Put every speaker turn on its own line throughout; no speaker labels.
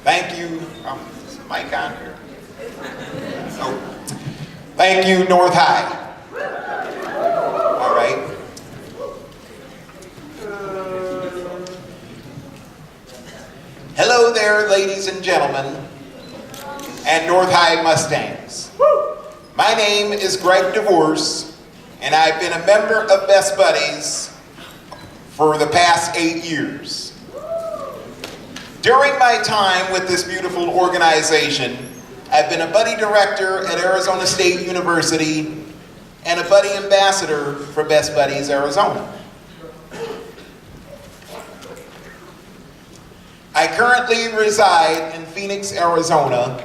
Thank you. Is the mic on here? Oh. Thank you, North High. All right. Hello there, ladies and gentlemen, and North High Mustangs. My name is Greg Devorce, and I've been a member of Best Buddies for the past 8 years. During my time with this beautiful organization, I've been a buddy director at Arizona State University and a buddy ambassador for Best Buddies Arizona. I currently reside in Phoenix, Arizona,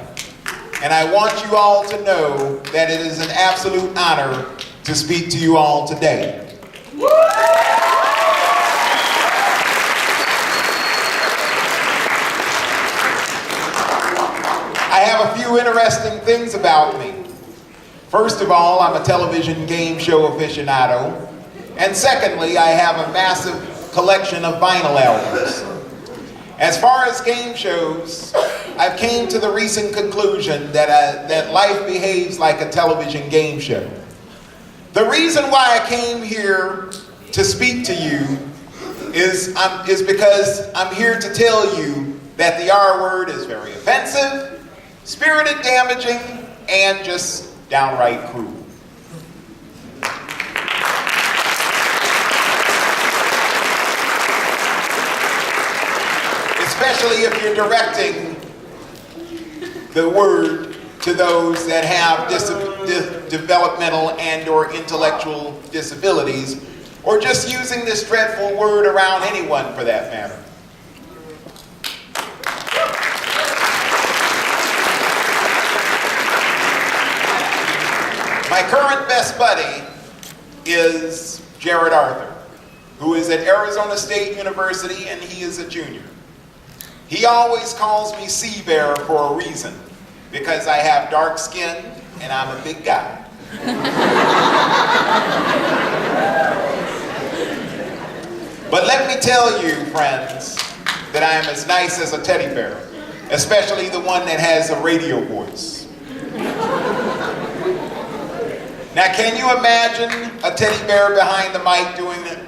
and I want you all to know that it is an absolute honor to speak to you all today. I have a few interesting things about me. First of all, I'm a television game show aficionado. And secondly, I have a massive collection of vinyl albums. As far as game shows, I've came to the recent conclusion that life behaves like a television game show. The reason why I came here to speak to you is because I'm here to tell you that the R word is very offensive, spirited, damaging, and just downright cruel. Especially if you're directing the word to those that have developmental and or intellectual disabilities, or just using this dreadful word around anyone for that matter. My current best buddy is Jared Arthur, who is at Arizona State University, and he is a junior. He always calls me Sea Bear for a reason, because I have dark skin and I'm a big guy. But let me tell you, friends, that I am as nice as a teddy bear, especially the one that has a radio voice. Now, can you imagine a teddy bear behind the mic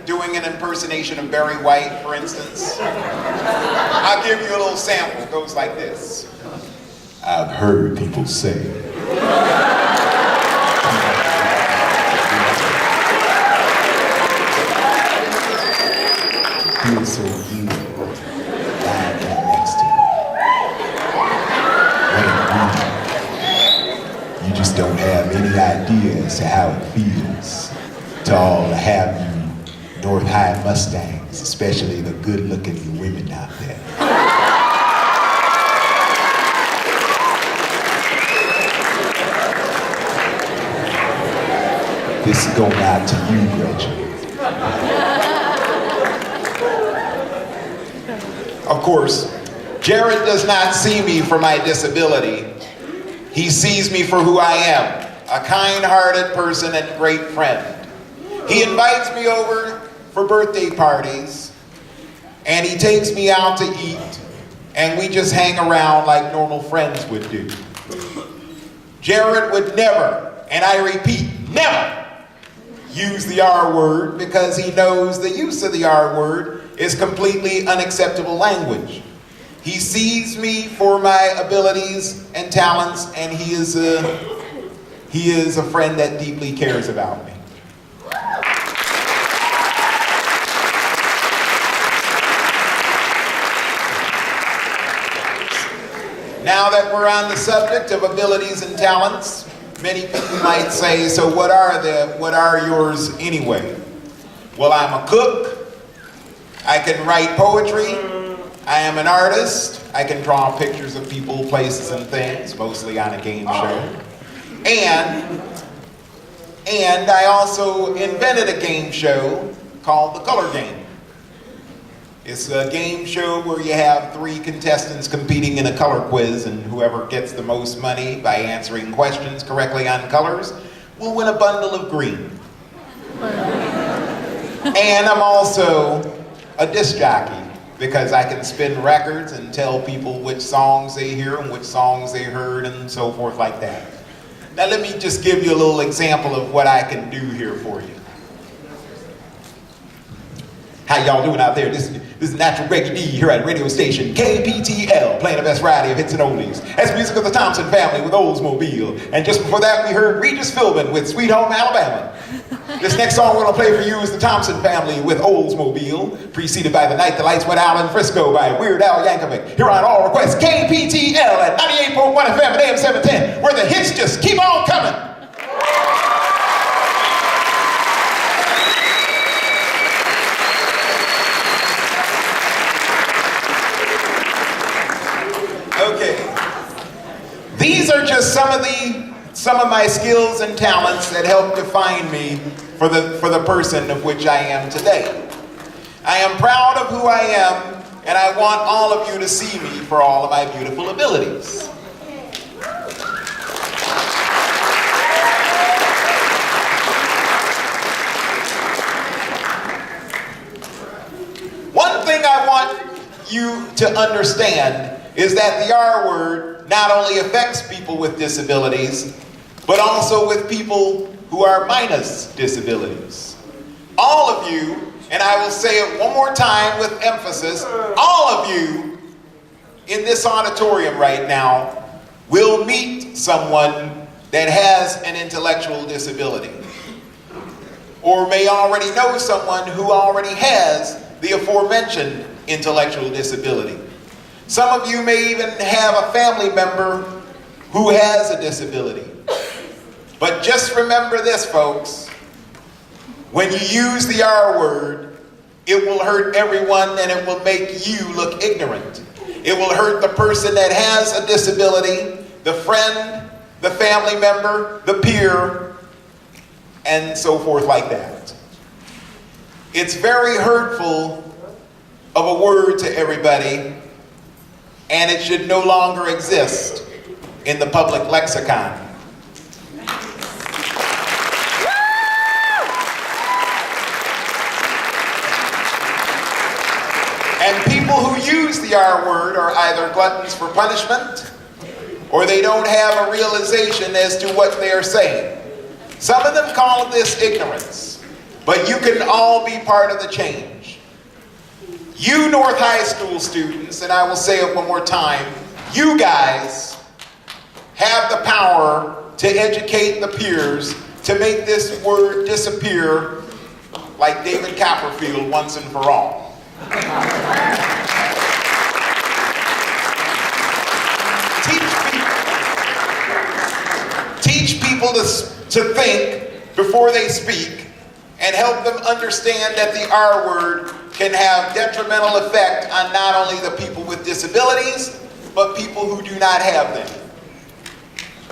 doing an impersonation of Barry White, for instance? I'll give you a little sample. It goes like this. I've heard people say. Feels so good lying right next to me. You just don't have any idea as to how it feels to all have you North High Mustangs, especially the good-looking women out there. This is going out to you, Gretchen. Of course, Jared does not see me for my disability. He sees me for who I am, a kind-hearted person and great friend. He invites me over for birthday parties, and he takes me out to eat, and we just hang around like normal friends would do. Jared would never, and I repeat, never, use the R word because he knows the use of the R word is completely unacceptable language. He sees me for my abilities and talents, and he is a friend that deeply cares about me. Now that we're on the subject of abilities and talents, many people might say, so what are yours anyway? Well, I'm a cook. I can write poetry. I am an artist. I can draw pictures of people, places, and things, mostly on a game show. And I also invented a game show called The Color Game. It's a game show where you have 3 contestants competing in a color quiz, and whoever gets the most money by answering questions correctly on colors will win a bundle of green. And And I'm also a disc jockey because I can spin records and tell people which songs they hear and which songs they heard and so forth like that. Now let me just give you a little example of what I can do here for you. How y'all doing out there? This is Natural Reggae D here at radio station KPTL, playing the best variety of hits and oldies. That's music of the Thompson family with Oldsmobile. And just before that we heard Regis Philbin with Sweet Home Alabama. This next song we're going to play for you is the Thompson family with Oldsmobile, preceded by The Night the Lights Went Out in Frisco by Weird Al Yankovic. Here on All Requests, KPTL at 98.1 FM at AM 710, where the hits just keep on coming. Okay, these are just some of my skills and talents that help define me for the person of which I am today. I am proud of who I am, and I want all of you to see me for all of my beautiful abilities. One thing I want you to understand is that the R word not only affects people with disabilities, but also with people who are minus disabilities. All of you, and I will say it one more time with emphasis, all of you in this auditorium right now will meet someone that has an intellectual disability, or may already know someone who already has the aforementioned intellectual disability. Some of you may even have a family member who has a disability. But just remember this, folks. When you use the R word, it will hurt everyone and it will make you look ignorant. It will hurt the person that has a disability, the friend, the family member, the peer, and so forth like that. It's very hurtful of a word to everybody, and it should no longer exist in the public lexicon. And people who use the R word are either gluttons for punishment, or they don't have a realization as to what they are saying. Some of them call this ignorance, but you can all be part of the change. You North High School students, and I will say it one more time, you guys have the power to educate the peers to make this word disappear like David Copperfield once and for all. Teach people to think before they speak, and help them understand that the R word can have detrimental effect on not only the people with disabilities, but people who do not have them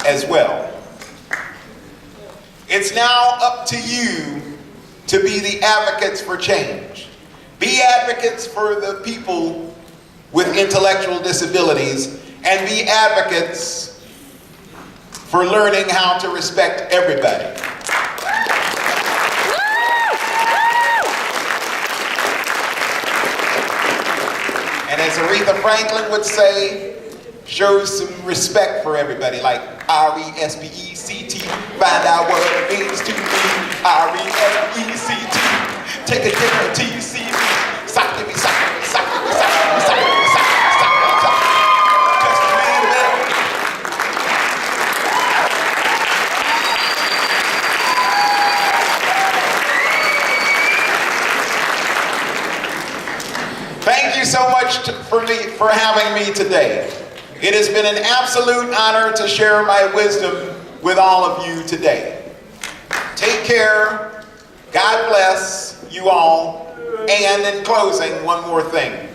as well. It's now up to you to be the advocates for change. Be advocates for the people with intellectual disabilities, and be advocates for learning how to respect everybody. And as Aretha Franklin would say, show some respect for everybody, like R-E-S-P-E-C-T, find out what it means to me, R-E-S-P-E-C-T, take a dinner until you see me, sock me, sock me, sock me, sock me, sock me, sock me, sock me, sock me, just a little bit. Thank you so much for having me today. It has been an absolute honor to share my wisdom with all of you today. Take care. God bless you all. And in closing, one more thing.